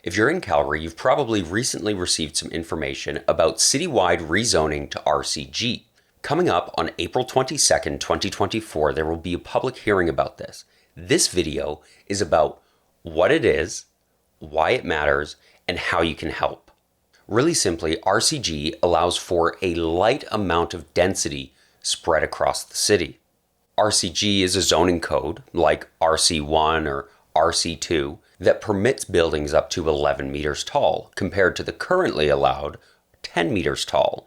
If you're in Calgary, you've probably recently received some information about citywide rezoning to RCG. Coming up on April 22nd, 2024, there will be a public hearing about this. This video is about what it is, why it matters, and how you can help. Really simply, RCG allows for a light amount of density spread across the city. RCG is a zoning code like RC1 or RC2 that permits buildings up to 11 meters tall compared to the currently allowed 10 meters tall,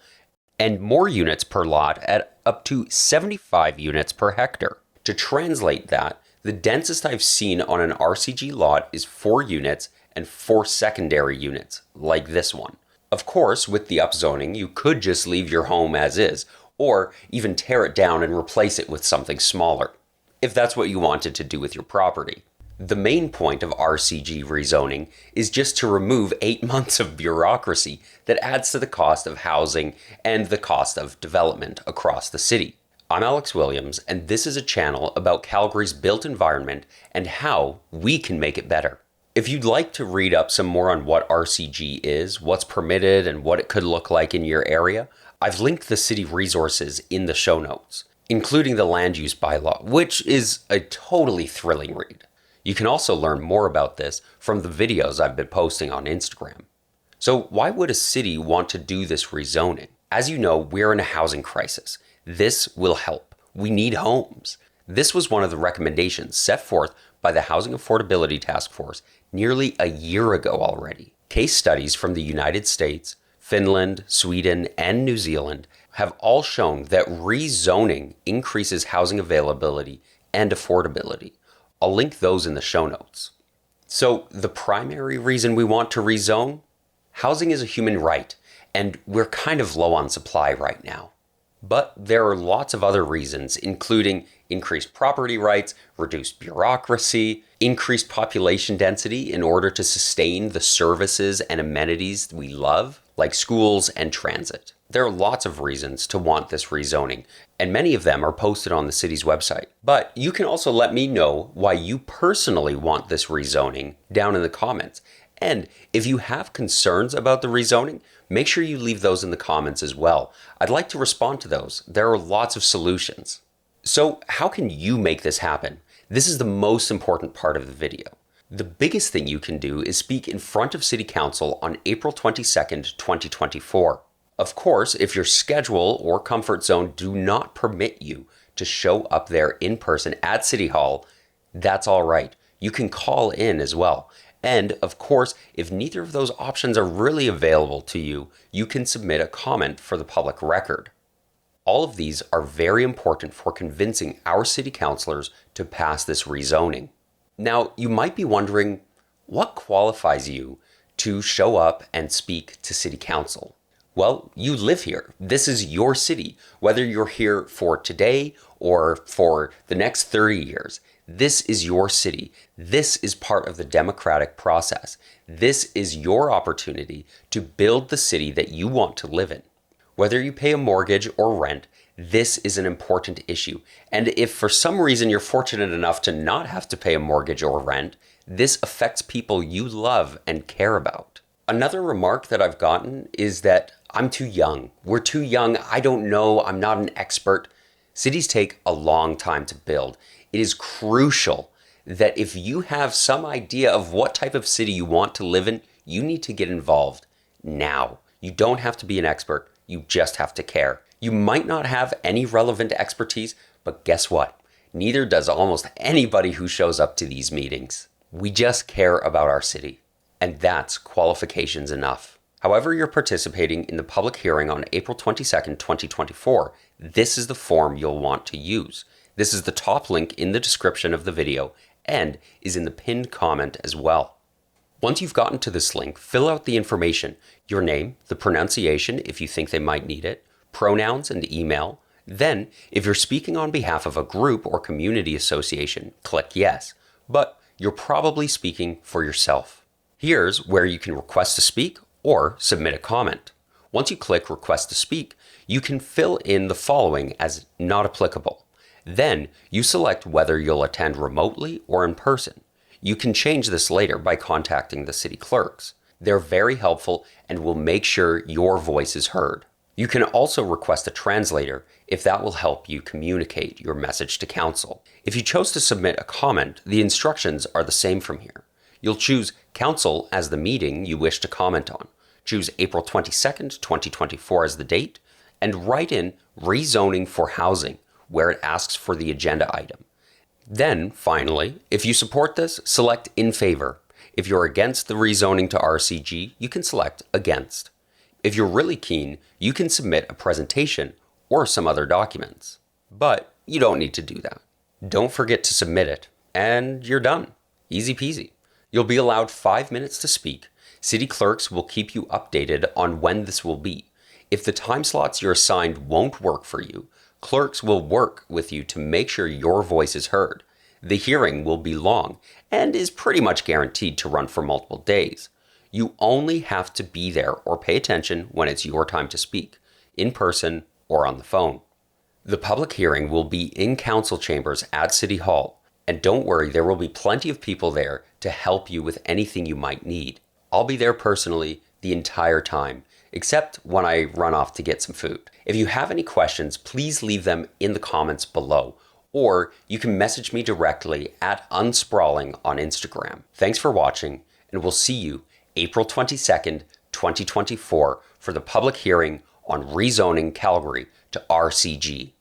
and more units per lot at up to 75 units per hectare. To translate that, the densest I've seen on an RCG lot is 4 units and 4 secondary units, like this one. Of course, with the upzoning, you could just leave your home as is, or even tear it down and replace it with something smaller, if that's what you wanted to do with your property. The main point of RCG rezoning is just to remove 8 months of bureaucracy that adds to the cost of housing and the cost of development across the city. I'm Alex Williams, and this is a channel about Calgary's built environment and how we can make it better. If you'd like to read up some more on what RCG is, what's permitted, and what it could look like in your area, I've linked the city resources in the show notes, including the land use bylaw, which is a totally thrilling read. You can also learn more about this from the videos I've been posting on Instagram. So why would a city want to do this rezoning? As you know, we're in a housing crisis. This will help. We need homes. This was one of the recommendations set forth by the Housing Affordability Task Force nearly a year ago already. Case studies from the United States, Finland, Sweden, and New Zealand have all shown that rezoning increases housing availability and affordability. I'll link those in the show notes. So the primary reason we want to rezone? Housing is a human right, and we're kind of low on supply right now. But there are lots of other reasons, including increased property rights, reduced bureaucracy, increased population density in order to sustain the services and amenities we love, like schools and transit. There are lots of reasons to want this rezoning, and many of them are posted on the city's website. But you can also let me know why you personally want this rezoning down in the comments. And if you have concerns about the rezoning, make sure you leave those in the comments as well. I'd like to respond to those. There are lots of solutions. So how can you make this happen? This is the most important part of the video. The biggest thing you can do is speak in front of City Council on April 22nd, 2024. Of course, if your schedule or comfort zone do not permit you to show up there in person at City Hall, that's all right. You can call in as well. And of course, if neither of those options are really available to you, you can submit a comment for the public record. All of these are very important for convincing our city councilors to pass this rezoning. Now, you might be wondering, what qualifies you to show up and speak to City Council? Well, you live here. This is your city, whether you're here for today or for the next 30 years. This is your city. This is part of the democratic process. This is your opportunity to build the city that you want to live in. Whether you pay a mortgage or rent, this is an important issue. And if for some reason you're fortunate enough to not have to pay a mortgage or rent, this affects people you love and care about. Another remark that I've gotten is that I'm too young. We're too young. I don't know. I'm not an expert. Cities take a long time to build. It is crucial that if you have some idea of what type of city you want to live in, you need to get involved now. You don't have to be an expert. You just have to care. You might not have any relevant expertise, but guess what? Neither does almost anybody who shows up to these meetings. We just care about our city, and that's qualifications enough. However you're participating in the public hearing on April 22nd, 2024, this is the form you'll want to use. This is the top link in the description of the video and is in the pinned comment as well. Once you've gotten to this link, fill out the information, your name, the pronunciation if you think they might need it, pronouns and email. Then, if you're speaking on behalf of a group or community association, click yes, but you're probably speaking for yourself. Here's where you can request to speak or submit a comment. Once you click Request to Speak, you can fill in the following as not applicable. Then you select whether you'll attend remotely or in person. You can change this later by contacting the city clerks. They're very helpful and will make sure your voice is heard. You can also request a translator if that will help you communicate your message to council. If you chose to submit a comment, the instructions are the same from here. You'll choose Council as the meeting you wish to comment on. Choose April 22nd, 2024 as the date, and write in rezoning for housing, where it asks for the agenda item. Then, finally, if you support this, select in favor. If you're against the rezoning to RCG, you can select against. If you're really keen, you can submit a presentation or some other documents. But you don't need to do that. Don't forget to submit it, and you're done. Easy peasy. You'll be allowed 5 minutes to speak. City clerks will keep you updated on when this will be. If the time slots you're assigned won't work for you, clerks will work with you to make sure your voice is heard. The hearing will be long and is pretty much guaranteed to run for multiple days. You only have to be there or pay attention when it's your time to speak, in person or on the phone. The public hearing will be in council chambers at City Hall, and don't worry, there will be plenty of people there to help you with anything you might need. I'll be there personally the entire time, except when I run off to get some food. If you have any questions, please leave them in the comments below, or you can message me directly at Unsprawling on Instagram. Thanks for watching, and we'll see you April 22nd, 2024 for the public hearing on rezoning Calgary to RCG.